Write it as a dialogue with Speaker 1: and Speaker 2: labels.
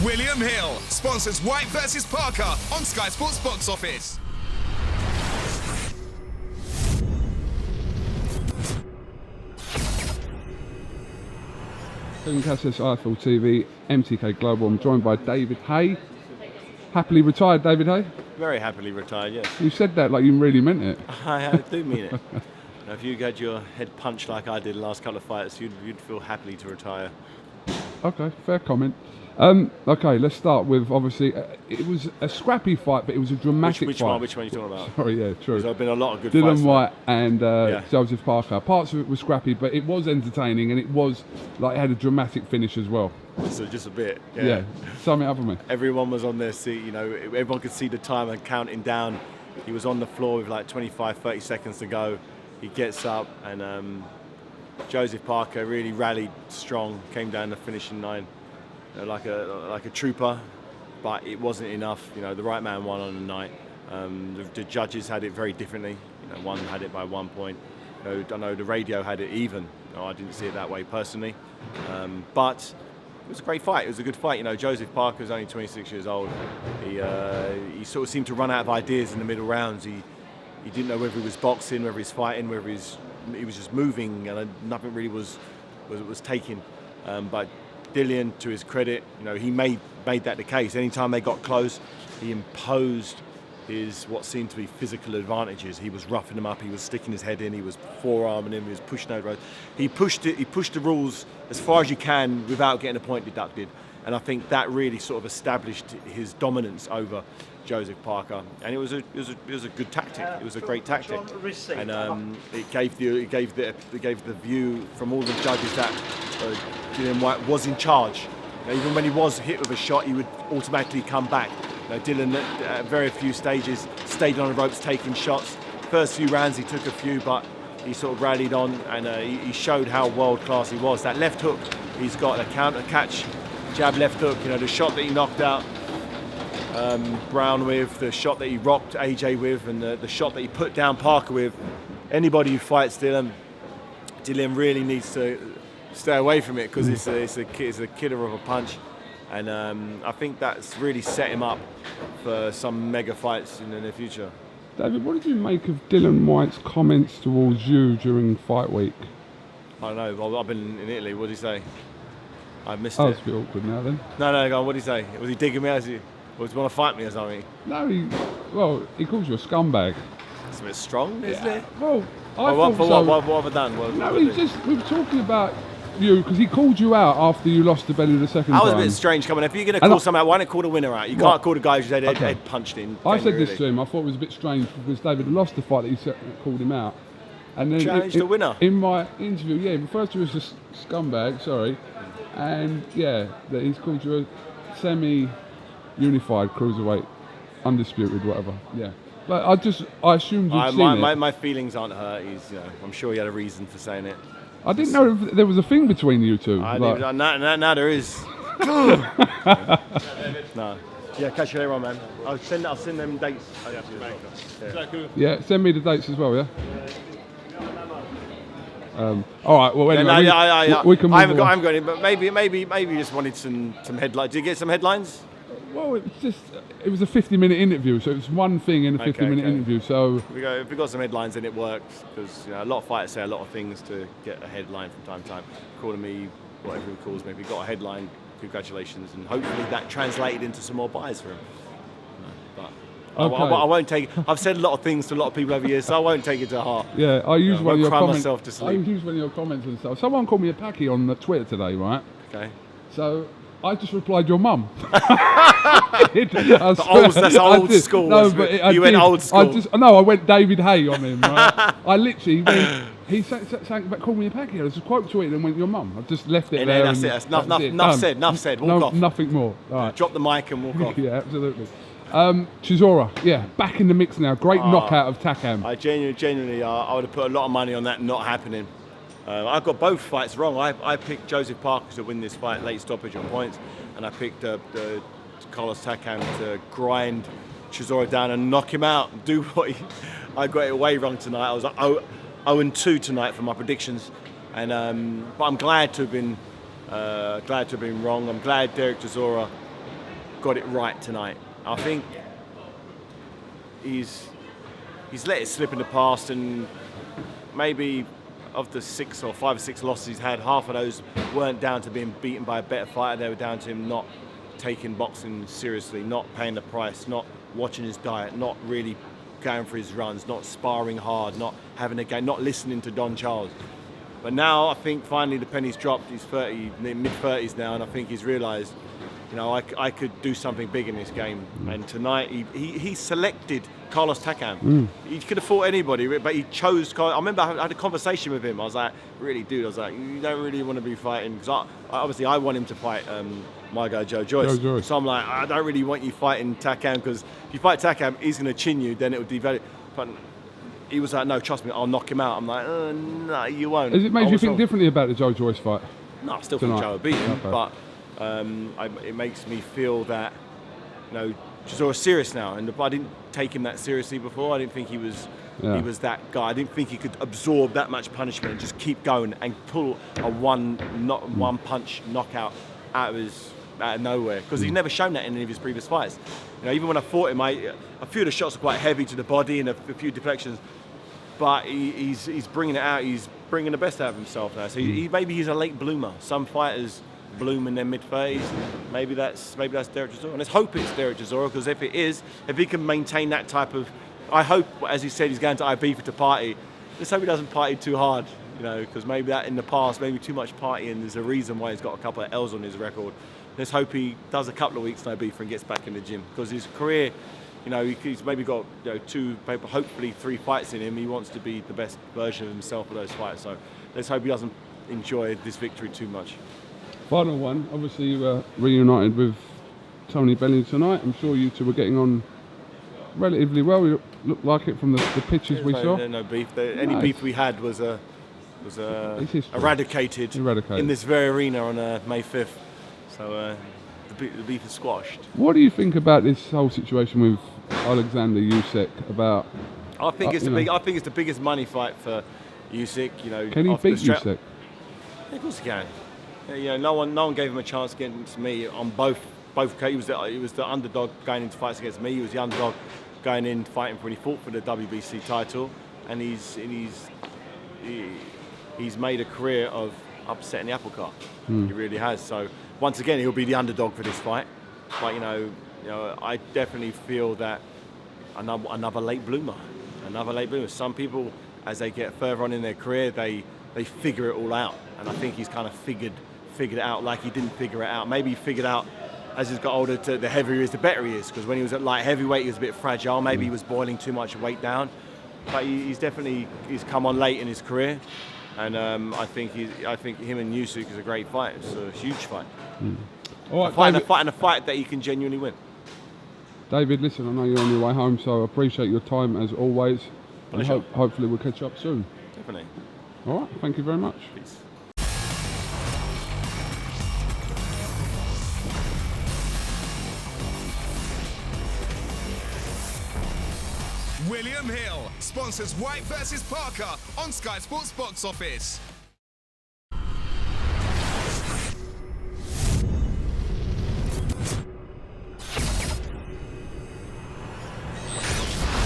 Speaker 1: William Hill sponsors Whyte versus Parker on Sky Sports Box Office.
Speaker 2: CASSIUS, IFL TV, MTK Global. I'm joined by David Haye. Happily retired, David Haye?
Speaker 3: Very happily retired, yes.
Speaker 2: You said that like you really meant it.
Speaker 3: I do mean it. Now, if you had your head punched like I did the last couple of fights, you'd feel happily to retire.
Speaker 2: Okay, fair comment. Okay, let's start with, obviously, it was a scrappy fight, but it was a dramatic
Speaker 3: which
Speaker 2: fight.
Speaker 3: Which one are you talking about?
Speaker 2: Sorry, yeah, true.
Speaker 3: There have been a lot of good
Speaker 2: Dylan
Speaker 3: fights.
Speaker 2: Whyte and Joseph Parker. Parts of it were scrappy, but it was entertaining, and it was, like, it had a dramatic finish as well.
Speaker 3: Just a bit,
Speaker 2: Yeah, sum it up for me.
Speaker 3: Everyone was on their seat, you know, everyone could see the timer counting down. He was on the floor with like 25, 30 seconds to go. He gets up, and Joseph Parker really rallied strong, came down the finishing line like a trooper, but it wasn't enough. You know, the right man won on the night. The judges had it very differently. You know, one had it by 1 point. I know the radio had it even. I didn't see it that way personally, but it was a great fight. It was a good fight. You know, Joseph Parker's only 26 years old. He sort of seemed to run out of ideas in the middle rounds. He didn't know whether he was boxing, whether he was fighting, whether he was just moving, and nothing really was taking. But Dylan, to his credit, you know, he made that the case. Anytime they got close, he imposed his what seemed to be physical advantages. He was roughing him up. He was sticking his head in. He was forearming him. He was pushing over. He pushed the rules as far as you can without getting a point deducted. And I think that really sort of established his dominance over Joseph Parker. And it was a good tactic. It was a great tactic. And it gave the view from all the judges that Dylan Whyte was in charge. You know, even when he was hit with a shot, he would automatically come back. You know, Dylan, at very few stages, stayed on the ropes taking shots. First few rounds, he took a few, but he sort of rallied on, and he showed how world class he was. That left hook, he's got a counter catch, jab left hook. You know, the shot that he knocked out Brown with, the shot that he rocked AJ with, and the shot that he put down Parker with. Anybody who fights Dylan really needs to stay away from it, because it's a killer of a punch. And I think that's really set him up for some mega fights in the near future.
Speaker 2: David, what did you make of Dylan Whyte's comments towards you during fight week?
Speaker 3: I don't know. I've been in Italy. What did he say? I missed
Speaker 2: Oh,
Speaker 3: it.
Speaker 2: it's a bit awkward now then.
Speaker 3: No, go on. What did he say? Was he digging me? Was he want to fight me or something?
Speaker 2: No, he calls you a scumbag.
Speaker 3: It's a bit strong, isn't it?
Speaker 2: Well,
Speaker 3: What have I done?
Speaker 2: No, we were talking about you, because he called you out after you lost to Bellew the second time.
Speaker 3: That was a bit strange coming. If you're going to call someone out, why not call the winner out? You can't call the guy who's head punched in.
Speaker 2: I said this to him. I thought it was a bit strange because David lost the fight that he called him out. And then
Speaker 3: challenged the winner.
Speaker 2: In my interview, he referred to you as a scumbag, sorry. And that he's called you a semi-unified cruiserweight, undisputed, whatever. Yeah. But I assumed you'd seen it.
Speaker 3: My feelings aren't hurt. I'm sure he had a reason for saying it.
Speaker 2: I didn't know if there was a thing between you two.
Speaker 3: Now there is. No. Yeah, catch you later on, man. I'll send them dates.
Speaker 2: Yeah, send me the dates as well, yeah? All right, well, anyway, we can move
Speaker 3: I haven't got it, but maybe you just wanted some headlines. Did you get some headlines?
Speaker 2: Well, it was a 50-minute interview, so it's one thing in a 50-minute interview. So
Speaker 3: if we got some headlines, then it works, because a lot of fighters say a lot of things to get a headline from time to time. Calling me whatever he calls me. If we got a headline, congratulations, and hopefully that translated into some more buys for him. But
Speaker 2: okay.
Speaker 3: I won't take. I've said a lot of things to a lot of people over the years, so I won't take it to heart.
Speaker 2: Yeah, I use one of your comments.
Speaker 3: Myself to sleep.
Speaker 2: I use one of your comments and stuff. Someone called me a packy on the Twitter today, right?
Speaker 3: Okay.
Speaker 2: So I just replied, your mum.
Speaker 3: That's old school.
Speaker 2: No, but you
Speaker 3: went old school.
Speaker 2: I went David Haye on him. Right? I literally went. He called me a packy. I just quote tweeted and went, your mum. I just left it there.
Speaker 3: That's it. Enough said. Walk off.
Speaker 2: Nothing more. All right.
Speaker 3: Drop the mic and walk off.
Speaker 2: Yeah, absolutely. Chisora, back in the mix now. Great knockout of Takam.
Speaker 3: I genuinely, I would have put a lot of money on that not happening. I got both fights wrong. I picked Joseph Parker to win this fight, late stoppage on points, and I picked Carlos Takam to grind Chisora down and knock him out. I got it way wrong tonight. I was like 0-2 tonight for my predictions, and but I'm glad to have been wrong. I'm glad Derek Chisora got it right tonight. I think he's let it slip in the past, and maybe of the 5 or 6 losses he's had, half of those weren't down to being beaten by a better fighter. They were down to him not taking boxing seriously, not paying the price, not watching his diet, not really going for his runs, not sparring hard, not having a game, not listening to Don Charles. But now I think finally the penny's dropped. He's mid-30s now, and I think he's realised, you know, I could do something big in this game. And tonight he selected Carlos Takam. He could have fought anybody, but he chose Carlos. I remember I had a conversation with him. I was like, really, dude, I was like, you don't really want to be fighting, because obviously I want him to fight my guy Joe Joyce. So I'm like, I don't really want you fighting Takam, because if you fight Takam, he's going to chin you, then it would devalue. But he was like, no, trust me, I'll knock him out. I'm like, no, you won't.
Speaker 2: Has it made you think differently about the Joe Joyce fight?
Speaker 3: No, I still think Joe would beat him, but it makes me feel that, you know, Chisora's serious now, and I didn't take him that seriously before. I didn't think he was that guy. I didn't think he could absorb that much punishment and just keep going and pull a one punch knockout out of nowhere, because he's never shown that in any of his previous fights. You know, even when I fought him, a few of the shots are quite heavy to the body and a few deflections, but he's bringing it out. He's bringing the best out of himself now. So maybe he's a late bloomer. Some fighters bloom in their mid-30s. Maybe that's Derek Chisora. And let's hope it's Derek Chisora, because if he can maintain that type of, I hope, as he said, he's going to Ibiza to party. Let's hope he doesn't party too hard, you know, because maybe that in the past, maybe too much partying, there's a reason why he's got a couple of L's on his record. Let's hope he does a couple of weeks in Ibiza and gets back in the gym, because his career, you know, he's maybe got, you know, 2, maybe hopefully 3 fights in him. He wants to be the best version of himself for those fights. So let's hope he doesn't enjoy this victory too much.
Speaker 2: Final one, obviously you were reunited with Tony Bellew tonight. I'm sure you two were getting on relatively well. You looked like it from the pictures we saw.
Speaker 3: No beef. Any beef we had was eradicated in this very arena on May 5th. So the beef is squashed.
Speaker 2: What do you think about this whole situation with Alexander Usyk?
Speaker 3: I think it's the biggest money fight for Usyk. You know,
Speaker 2: can he beat Usyk?
Speaker 3: Of course he can. You know, no one gave him a chance against me on both occasions. He was the underdog going into fights against me. He was the underdog going in fighting when he fought for the WBC title, and he's made a career of upsetting the apple cart. He really has. So once again, he'll be the underdog for this fight. But you know, I definitely feel that another late bloomer. Some people, as they get further on in their career, they figure it all out, and I think he's kind of figured it out like he didn't figure it out. Maybe he figured out as he's got older, the heavier he is, the better he is, because when he was at light heavyweight, he was a bit fragile. Maybe he was boiling too much weight down, but he's come on late in his career, and I think him and Usyk is a great fight. It's a huge fight.
Speaker 2: All right,
Speaker 3: a fight that he can genuinely win.
Speaker 2: David, listen, I know you're on your way home, so I appreciate your time as always, and hopefully we'll catch up soon.
Speaker 3: Definitely.
Speaker 2: All right, thank you very much.
Speaker 3: Peace.
Speaker 1: William Hill sponsors Whyte versus Parker on Sky Sports Box Office.